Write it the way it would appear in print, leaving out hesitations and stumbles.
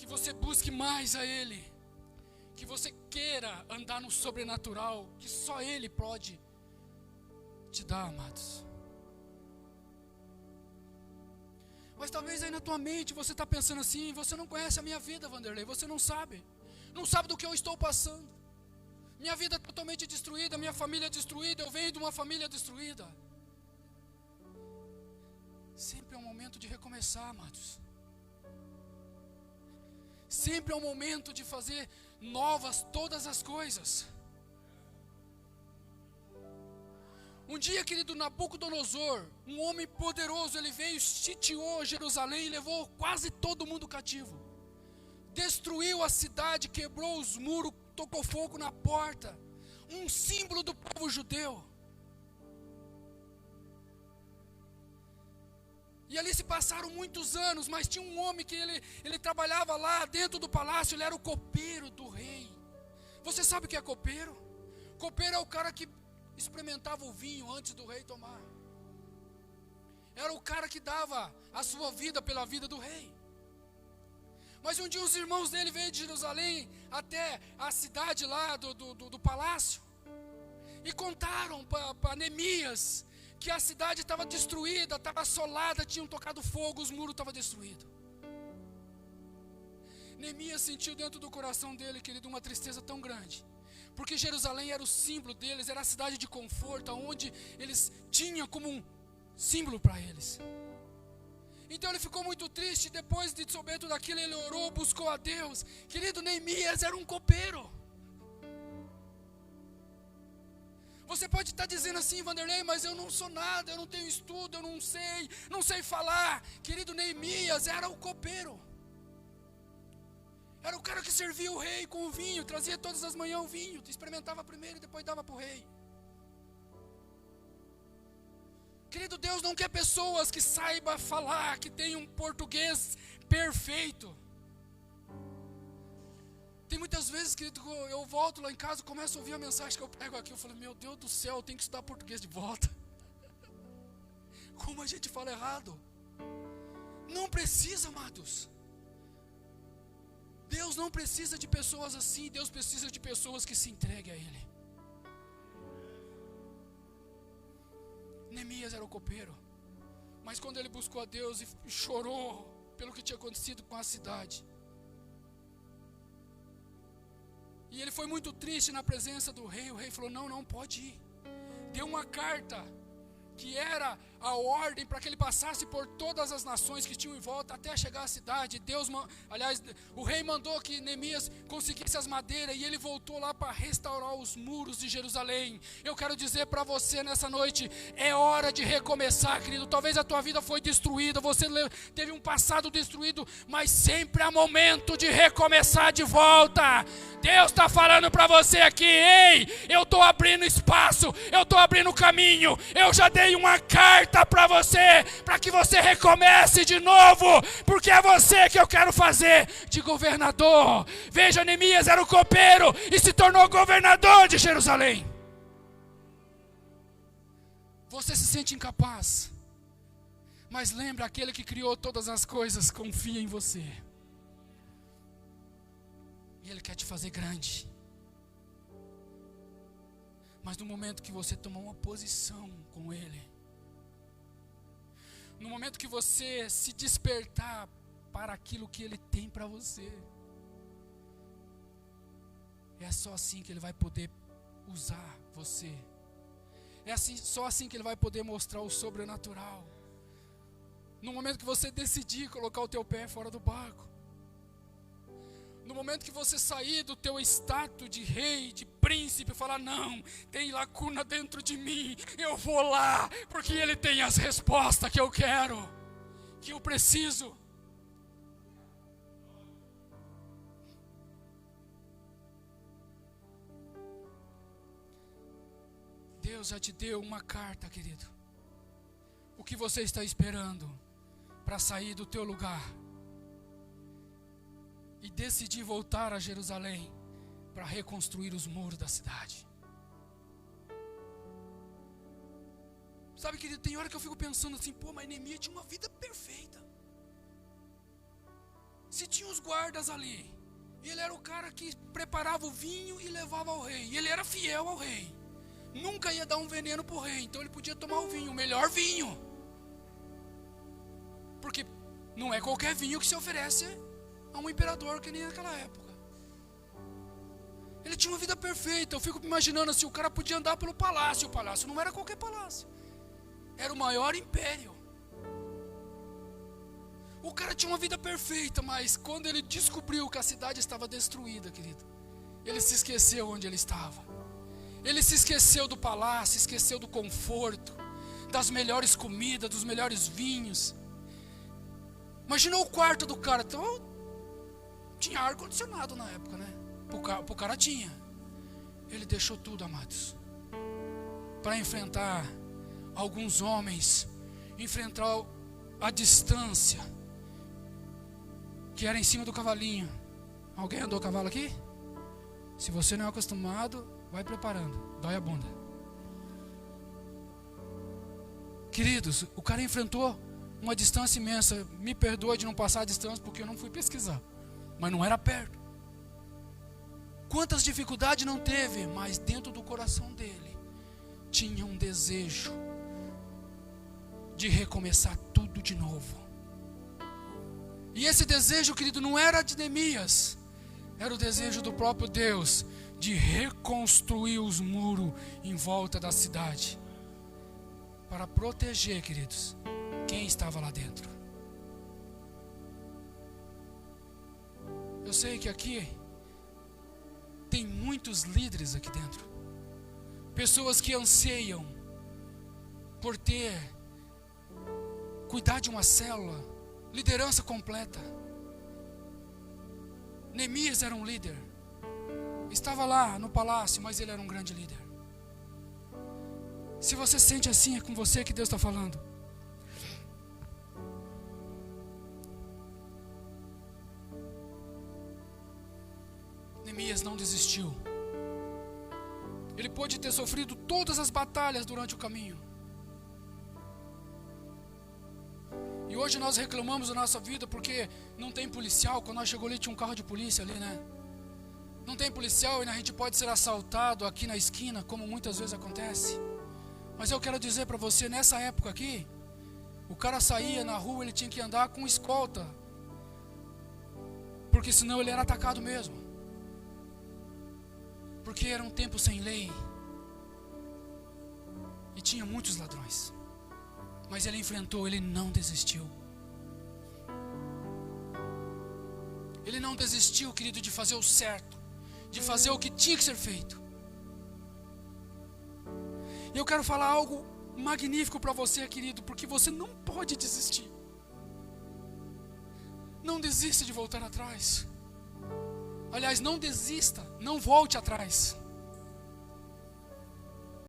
que você busque mais a Ele, que você queira andar no sobrenatural, que só Ele pode te dar, amados. Mas talvez aí na tua mente você está pensando assim: você não conhece a minha vida, Vanderlei, você não sabe do que eu estou passando. Minha vida é totalmente destruída, minha família é destruída, eu venho de uma família destruída. Sempre é um momento de recomeçar, amados. Sempre é um momento de fazer novas todas as coisas. Um dia, querido, Nabucodonosor, um homem poderoso, ele veio, sitiou Jerusalém e levou quase todo mundo cativo. Destruiu a cidade, quebrou os muros, tocou fogo na porta. Um símbolo do povo judeu. E ali se passaram muitos anos, mas tinha um homem que ele trabalhava lá dentro do palácio, ele era o copeiro do rei. Você sabe o que é copeiro? Copeiro é o cara que experimentava o vinho antes do rei tomar. Era o cara que dava a sua vida pela vida do rei. Mas um dia os irmãos dele veio de Jerusalém até a cidade lá do palácio e contaram para Neemias que a cidade estava destruída, estava assolada, tinham tocado fogo, os muros estavam destruídos. Neemias sentiu dentro do coração dele, querido, uma tristeza tão grande, porque Jerusalém era o símbolo deles, era a cidade de conforto, onde eles tinham como um símbolo para eles. Então ele ficou muito triste. Depois de saber tudo aquilo, ele orou, buscou a Deus. Querido, Neemias era um copeiro. Você pode estar dizendo assim: Vanderlei, mas eu não sou nada, eu não tenho estudo, eu não sei falar. Querido, Neemias era o copeiro. Era o cara que servia o rei com o vinho, trazia todas as manhãs o vinho, experimentava primeiro e depois dava para o rei. Querido, Deus não quer pessoas que saibam falar, que tenham um português perfeito. Tem muitas vezes que eu volto lá em casa, começo a ouvir a mensagem que eu prego aqui, eu falo: meu Deus do céu, eu tenho que estudar português de volta. Como a gente fala errado. Não precisa, amados. Deus não precisa de pessoas assim, Deus precisa de pessoas que se entreguem a Ele. Neemias era o copeiro, mas quando ele buscou a Deus e chorou pelo que tinha acontecido com a cidade, e ele foi muito triste na presença do rei, o rei falou: não pode ir. Deu uma carta, que era a ordem para que ele passasse por todas as nações que tinham em volta até chegar à cidade. O rei mandou que Neemias conseguisse as madeiras e ele voltou lá para restaurar os muros de Jerusalém. Eu quero dizer para você nessa noite: é hora de recomeçar, querido. Talvez a tua vida foi destruída, você teve um passado destruído, mas sempre há momento de recomeçar de volta. Deus está falando para você aqui: ei, eu estou abrindo espaço, eu estou abrindo caminho, eu já dei uma carta para você, para que você recomece de novo, porque é você que eu quero fazer de governador. Veja, Neemias era o copeiro e se tornou governador de Jerusalém. Você se sente incapaz, mas lembra, aquele que criou todas as coisas confia em você. E Ele quer te fazer grande. Mas no momento que você tomar uma posição com Ele, no momento que você se despertar para aquilo que Ele tem para você, é só assim que Ele vai poder usar você. Só assim que Ele vai poder mostrar o sobrenatural. No momento que você decidir colocar o teu pé fora do barco, no momento que você sair do teu status de rei, de príncipe, e falar: não, tem lacuna dentro de mim, eu vou lá, porque Ele tem as respostas que eu quero, que eu preciso. Deus já te deu uma carta, querido. O que você está esperando para sair do teu lugar e decidir voltar a Jerusalém para reconstruir os muros da cidade? Sabe, querido, tem hora que eu fico pensando assim: pô, mas Neemias tinha uma vida perfeita. Se tinha os guardas ali, ele era o cara que preparava o vinho e levava ao rei. E ele era fiel ao rei. Nunca ia dar um veneno para o rei. Então ele podia tomar o vinho, o melhor vinho. Porque não é qualquer vinho que se oferece a um imperador que nem naquela época. Ele tinha uma vida perfeita. Eu fico imaginando assim, o cara podia andar pelo palácio. O palácio não era qualquer palácio. Era o maior império. O cara tinha uma vida perfeita, mas quando ele descobriu que a cidade estava destruída, querido, ele se esqueceu onde ele estava. Ele se esqueceu do palácio, esqueceu do conforto, das melhores comidas, dos melhores vinhos. Imagina o quarto do cara. Então, tinha ar-condicionado na época, né? Pro cara tinha. Ele deixou tudo, amados, para enfrentar alguns homens, enfrentar a distância, que era em cima do cavalinho. Alguém andou a cavalo aqui? Se você não é acostumado, vai preparando, dói a bunda. Queridos, o cara enfrentou uma distância imensa. Me perdoa de não passar a distância, porque eu não fui pesquisar, mas não era perto. Quantas dificuldades não teve, mas dentro do coração dele tinha um desejo de recomeçar tudo de novo. E esse desejo, querido, não era de Neemias, era o desejo do próprio Deus de reconstruir os muros em volta da cidade, para proteger, queridos, quem estava lá dentro. Eu sei que aqui tem muitos líderes aqui dentro, pessoas que anseiam por cuidar de uma célula, liderança completa. Neemias era um líder, estava lá no palácio, mas ele era um grande líder. Se você sente assim, é com você que Deus está falando. Neemias não desistiu. Ele pôde ter sofrido todas as batalhas durante o caminho. E hoje nós reclamamos da nossa vida porque não tem policial. Quando nós chegamos ali tinha um carro de polícia ali, né? Não tem policial e a gente pode ser assaltado aqui na esquina, como muitas vezes acontece. Mas eu quero dizer para você, nessa época aqui, o cara saía na rua, ele tinha que andar com escolta, porque senão ele era atacado mesmo. Porque era um tempo sem lei e tinha muitos ladrões. Mas ele enfrentou, ele não desistiu. Ele não desistiu, querido, de fazer o certo, de fazer o que tinha que ser feito. E eu quero falar algo magnífico para você, querido, porque você não pode desistir. Não desista de voltar atrás. Aliás, não desista, não volte atrás.